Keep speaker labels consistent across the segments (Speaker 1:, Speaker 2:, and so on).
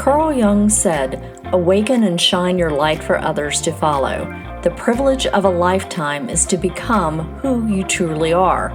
Speaker 1: Carl Jung said, "Awaken and shine your light for others to follow. The privilege of a lifetime is to become who you truly are."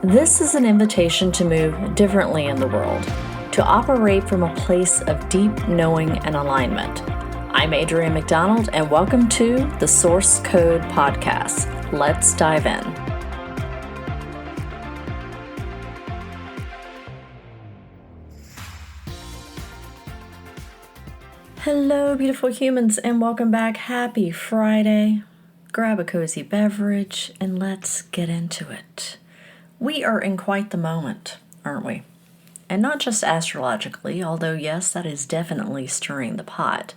Speaker 1: This is an invitation to move differently in the world, to operate from a place of deep knowing and alignment. I'm Adrienne McDonald, and welcome to the Source Code Podcast. Let's dive in. Hello, beautiful humans, and welcome back. Happy Friday. Grab a cozy beverage and let's get into it. We are in quite the moment, aren't we? And not just astrologically, although yes, that is definitely stirring the pot.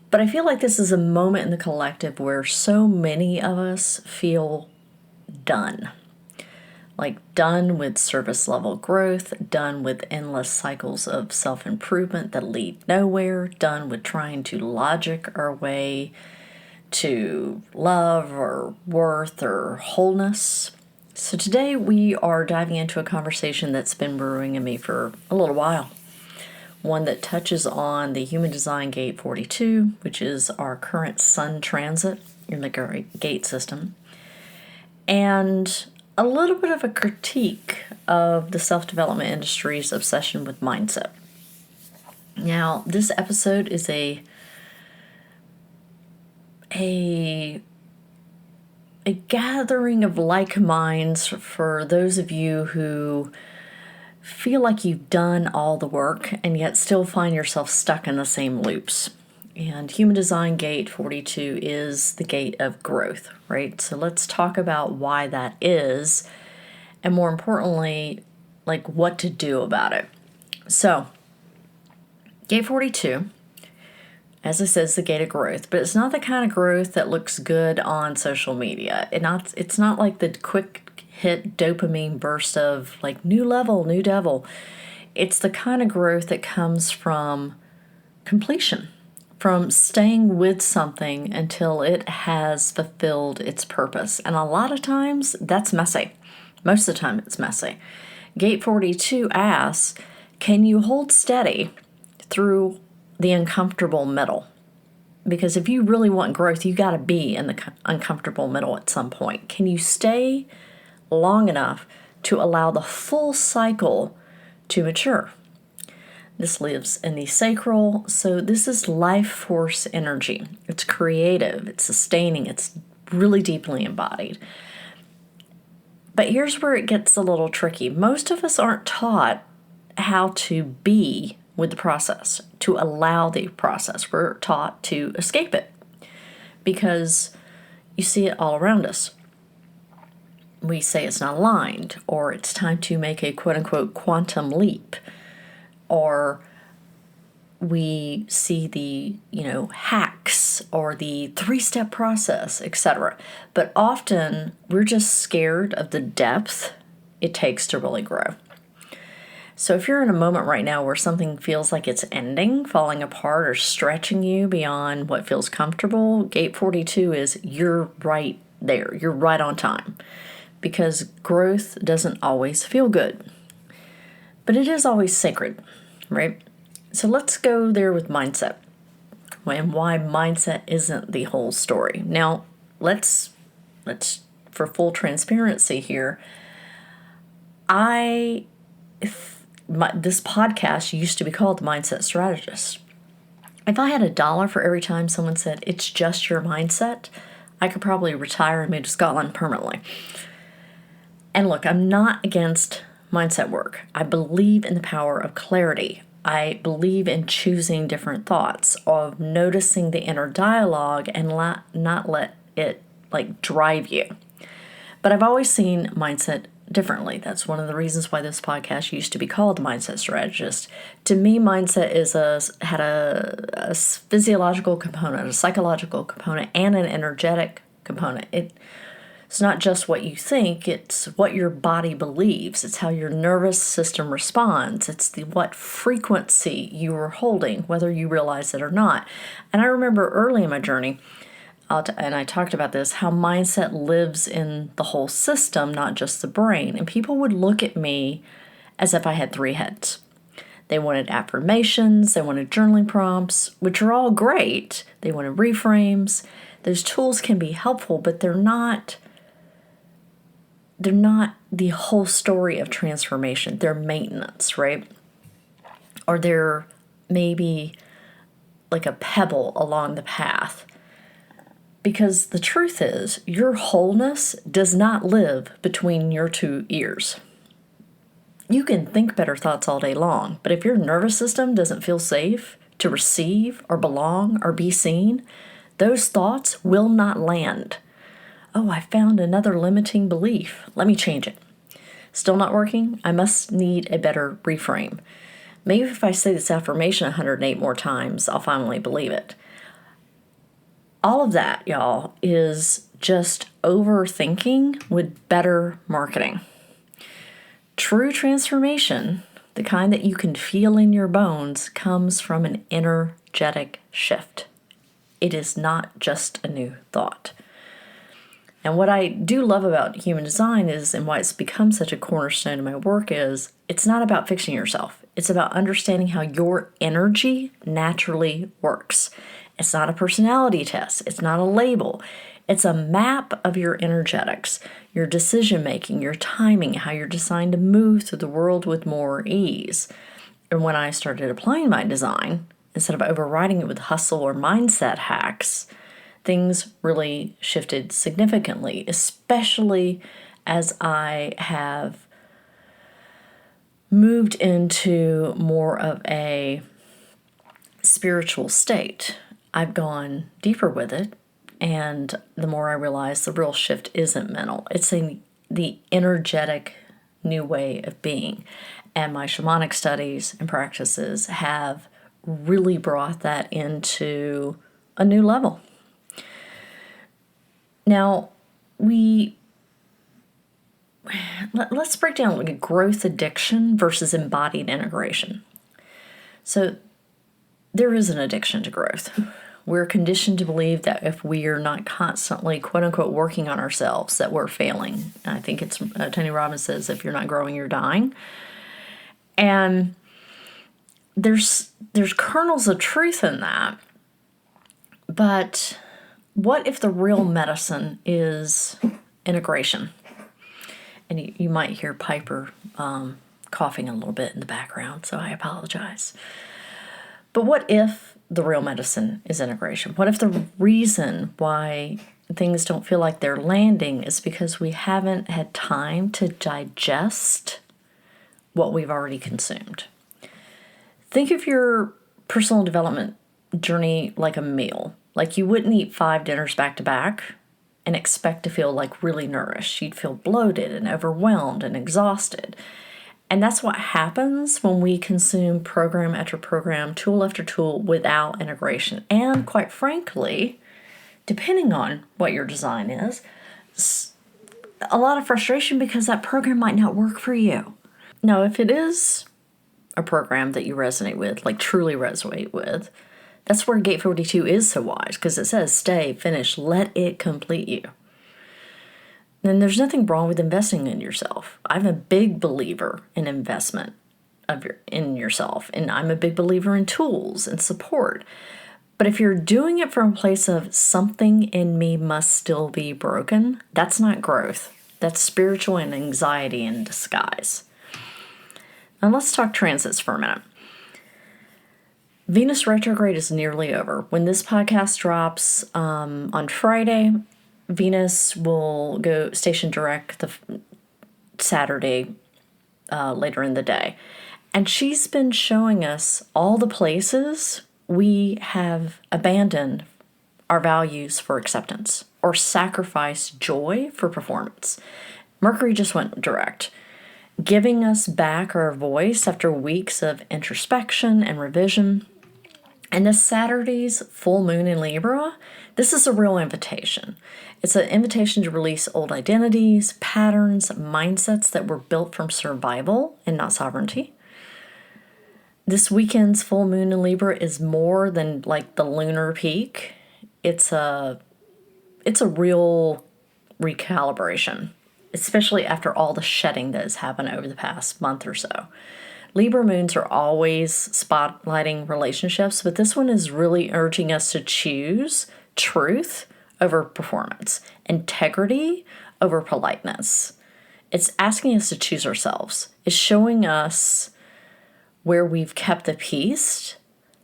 Speaker 1: But I feel like this is a moment in the collective where so many of us feel done. Like done with service level growth, done with endless cycles of self-improvement that lead nowhere, done with trying to logic our way to love or worth or wholeness. So today we are diving into a conversation that's been brewing in me for a little while. One that touches on the human design gate 42, which is our current sun transit in the gate system, and a little bit of a critique of the self-development industry's obsession with mindset. Now, this episode is a gathering of like minds for those of you who feel like you've done all the work and yet still find yourself stuck in the same loops. And Human Design Gate 42 is the gate of growth, right? So let's talk about why that is, and more importantly, like what to do about it. So, Gate 42, as I said, is the gate of growth, but it's not the kind of growth that looks good on social media. It's not like the quick hit dopamine burst of like new level, new devil. It's the kind of growth that comes from completion, from staying with something until it has fulfilled its purpose. And a lot of times that's messy. Most of the time it's messy. Gate 42 asks, can you hold steady through the uncomfortable middle? Because if you really want growth, you got to be in the uncomfortable middle at some point. Can you stay long enough to allow the full cycle to mature? This lives in the sacral, so this is life force energy. It's creative, it's sustaining, it's really deeply embodied. But here's where it gets a little tricky. Most of us aren't taught how to be with the process, to allow the process. We're taught to escape it because you see it all around us. We say it's not aligned, or it's time to make a quote-unquote quantum leap. Or we see the, hacks or the 3-step process, etc. But often we're just scared of the depth it takes to really grow. So if you're in a moment right now where something feels like it's ending, falling apart, or stretching you beyond what feels comfortable, Gate 42 is you're right there. You're right on time. Because growth doesn't always feel good. But it is always sacred. Right? So let's go there with mindset and why mindset isn't the whole story. Now, let's for full transparency here, this podcast used to be called The Mindset Strategist. If I had $1 for every time someone said, it's just your mindset, I could probably retire and move to Scotland permanently. And look, I'm not against mindset work. I believe in the power of clarity. I believe in choosing different thoughts, of noticing the inner dialogue and not let it drive you. But I've always seen mindset differently. That's one of the reasons why this podcast used to be called The Mindset Strategist. To me, mindset had a physiological component, a psychological component, and an energetic component. It's not just what you think, it's what your body believes. It's how your nervous system responds. It's what frequency you are holding, whether you realize it or not. And I remember early in my journey, and I talked about this, how mindset lives in the whole system, not just the brain. And people would look at me as if I had 3 heads. They wanted affirmations, they wanted journaling prompts, which are all great. They wanted reframes. Those tools can be helpful, but they're not the whole story of transformation. They're maintenance, right? Or they're maybe like a pebble along the path. Because the truth is, your wholeness does not live between your two ears. You can think better thoughts all day long, but if your nervous system doesn't feel safe to receive or belong or be seen, those thoughts will not land. Oh, I found another limiting belief. Let me change it. Still not working? I must need a better reframe. Maybe if I say this affirmation 108 more times, I'll finally believe it. All of that, y'all, is just overthinking with better marketing. True transformation, the kind that you can feel in your bones, comes from an energetic shift. It is not just a new thought. And what I do love about human design is, and why it's become such a cornerstone of my work, is it's not about fixing yourself. It's about understanding how your energy naturally works. It's not a personality test. It's not a label. It's a map of your energetics, your decision-making, your timing, how you're designed to move through the world with more ease. And when I started applying my design, instead of overriding it with hustle or mindset hacks, things really shifted significantly, especially as I have moved into more of a spiritual state. I've gone deeper with it, and the more I realize the real shift isn't mental. It's the energetic new way of being. And my shamanic studies and practices have really brought that into a new level. Now, let's break down like a growth addiction versus embodied integration. So there is an addiction to growth. We're conditioned to believe that if we are not constantly, quote unquote, working on ourselves, that we're failing. I think it's Tony Robbins says, if you're not growing, you're dying. And there's kernels of truth in that. But what if the real medicine is integration? And you might hear Piper coughing a little bit in the background, so I apologize. But what if the real medicine is integration? What if the reason why things don't feel like they're landing is because we haven't had time to digest what we've already consumed? Think of your personal development journey like a meal. Like you wouldn't eat 5 dinners back to back and expect to feel like really nourished. You'd feel bloated and overwhelmed and exhausted. And that's what happens when we consume program after program, tool after tool without integration. And quite frankly, depending on what your design is, a lot of frustration because that program might not work for you. Now, if it is a program that you resonate with, like truly resonate with, that's where Gate 42 is so wise, because it says stay, finish, let it complete you. And there's nothing wrong with investing in yourself. I'm a big believer in investment in yourself, and I'm a big believer in tools and support. But if you're doing it from a place of something in me must still be broken, that's not growth. That's spiritual and anxiety in disguise. Now let's talk transits for a minute. Venus retrograde is nearly over. When this podcast drops on Friday, Venus will go station direct the Saturday later in the day. And she's been showing us all the places we have abandoned our values for acceptance or sacrificed joy for performance. Mercury just went direct, giving us back our voice after weeks of introspection and revision. And this Saturday's full moon in Libra, this is a real invitation. It's an invitation to release old identities, patterns, mindsets that were built from survival and not sovereignty. This weekend's full moon in Libra is more than like the lunar peak. It's a real recalibration, especially after all the shedding that has happened over the past month or so. Libra moons are always spotlighting relationships, but this one is really urging us to choose truth over performance, integrity over politeness. It's asking us to choose ourselves. It's showing us where we've kept the peace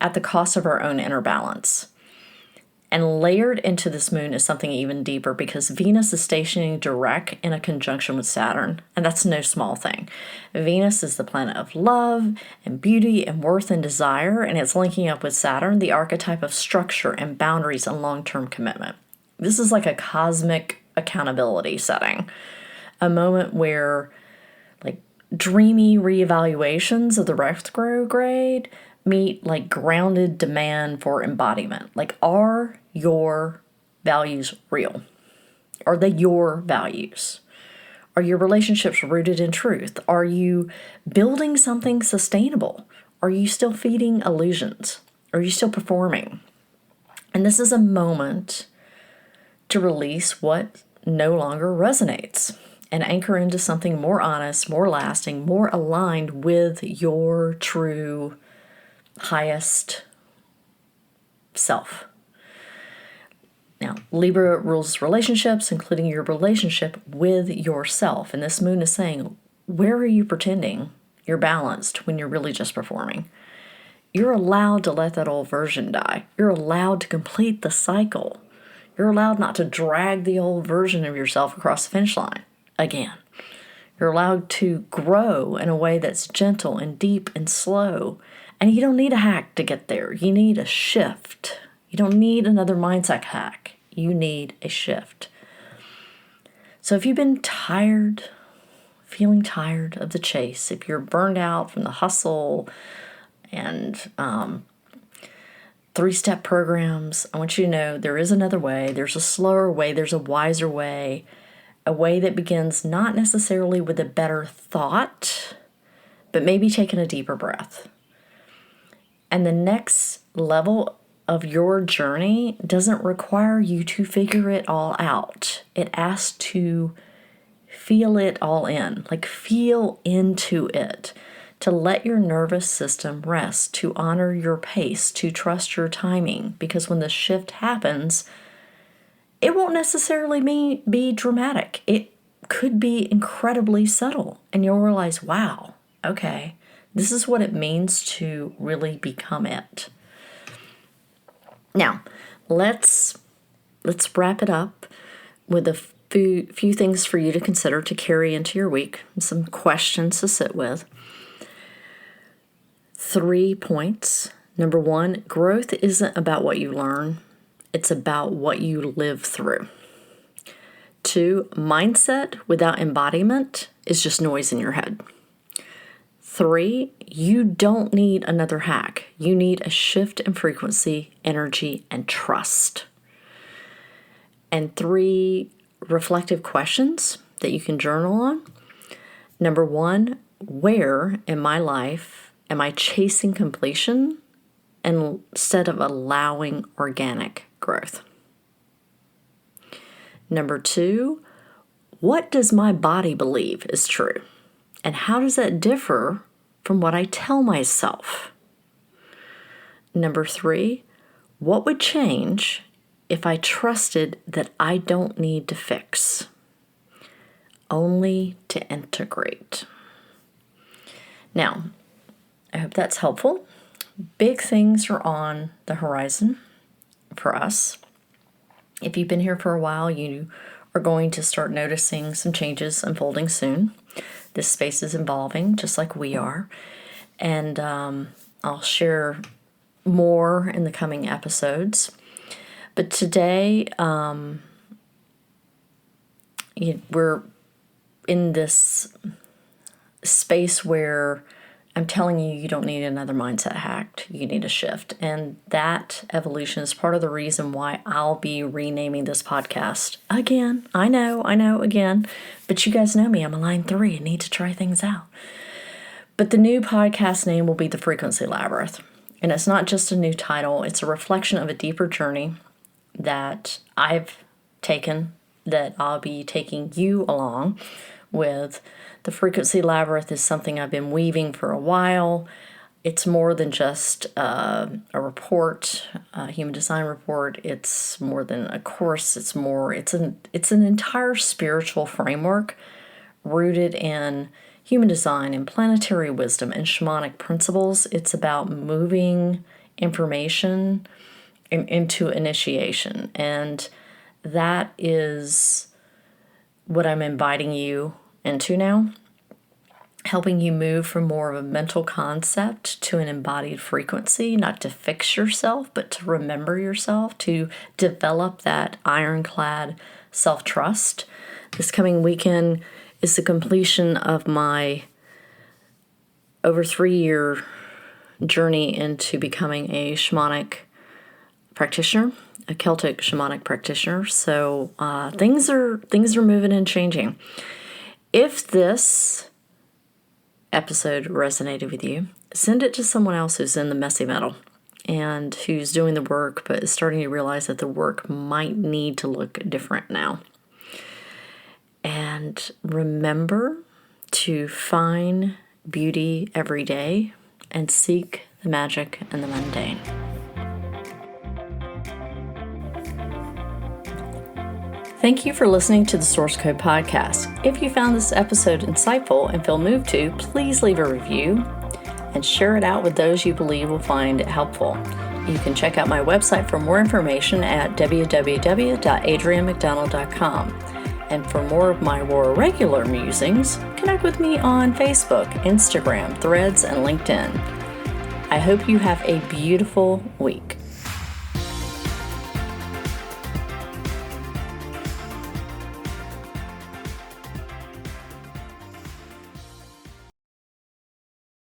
Speaker 1: at the cost of our own inner balance. And layered into this moon is something even deeper, because Venus is stationing direct in a conjunction with Saturn, and that's no small thing. Venus is the planet of love and beauty and worth and desire, and it's linking up with Saturn, the archetype of structure and boundaries and long-term commitment. This is like a cosmic accountability setting, a moment where like dreamy reevaluations of the retrograde meet like grounded demand for embodiment. Like, are your values real? Are they your values? Are your relationships rooted in truth? Are you building something sustainable? Are you still feeding illusions? Are you still performing? And this is a moment to release what no longer resonates and anchor into something more honest, more lasting, more aligned with your true highest self. Now, Libra rules relationships, including your relationship with yourself. And this moon is saying, where are you pretending you're balanced when you're really just performing? You're allowed to let that old version die. You're allowed to complete the cycle. You're allowed not to drag the old version of yourself across the finish line again. You're allowed to grow in a way that's gentle and deep and slow. And you don't need a hack to get there. You need a shift. You don't need another mindset hack. You need a shift. So if you've been tired, feeling tired of the chase, if you're burned out from the hustle and 3-step programs, I want you to know there is another way. There's a slower way. There's a wiser way. A way that begins not necessarily with a better thought, but maybe taking a deeper breath. And the next level of your journey doesn't require you to figure it all out. It asks to feel it all in, like feel into it, to let your nervous system rest, to honor your pace, to trust your timing. Because when the shift happens, it won't necessarily be dramatic. It could be incredibly subtle. And you'll realize, wow, okay, this is what it means to really become it. Now, let's wrap it up with a few things for you to consider to carry into your week, and some questions to sit with. 3 points. Number 1, growth isn't about what you learn. It's about what you live through. 2, mindset without embodiment is just noise in your head. 3, you don't need another hack. You need a shift in frequency, energy, and trust. And 3 reflective questions that you can journal on. Number 1, where in my life am I chasing completion instead of allowing organic growth? Number 2, what does my body believe is true? And how does that differ from what I tell myself? Number 3, what would change if I trusted that I don't need to fix, only to integrate? Now, I hope that's helpful. Big things are on the horizon for us. If you've been here for a while, you are going to start noticing some changes unfolding soon. This space is evolving just like we are. And I'll share more in the coming episodes. But today, we're in this space where I'm telling you, you don't need another mindset hack. You need a shift. And that evolution is part of the reason why I'll be renaming this podcast again. I know, again. But you guys know me. I'm a line 3 and need to try things out. But the new podcast name will be The Frequency Labyrinth. And it's not just a new title. It's a reflection of a deeper journey that I've taken, that I'll be taking you along with. The frequency labyrinth is something I've been weaving for a while. It's more than just a report, a human design report. It's more than a course. It's an entire spiritual framework rooted in human design and planetary wisdom and shamanic principles. It's about moving information into initiation. And that is what I'm inviting you into now, helping you move from more of a mental concept to an embodied frequency, not to fix yourself, but to remember yourself, to develop that ironclad self-trust. This coming weekend is the completion of my over 3-year journey into becoming a shamanic practitioner, a Celtic shamanic practitioner. So things are moving and changing. If this episode resonated with you, send it to someone else who's in the messy metal and who's doing the work but is starting to realize that the work might need to look different now. And remember to find beauty every day and seek the magic in the mundane. Thank you for listening to the Source Code Podcast. If you found this episode insightful and feel moved to, please leave a review and share it out with those you believe will find it helpful. You can check out my website for more information at www.adrianmcdonald.com. And for more of my more regular musings, connect with me on Facebook, Instagram, Threads, and LinkedIn. I hope you have a beautiful week.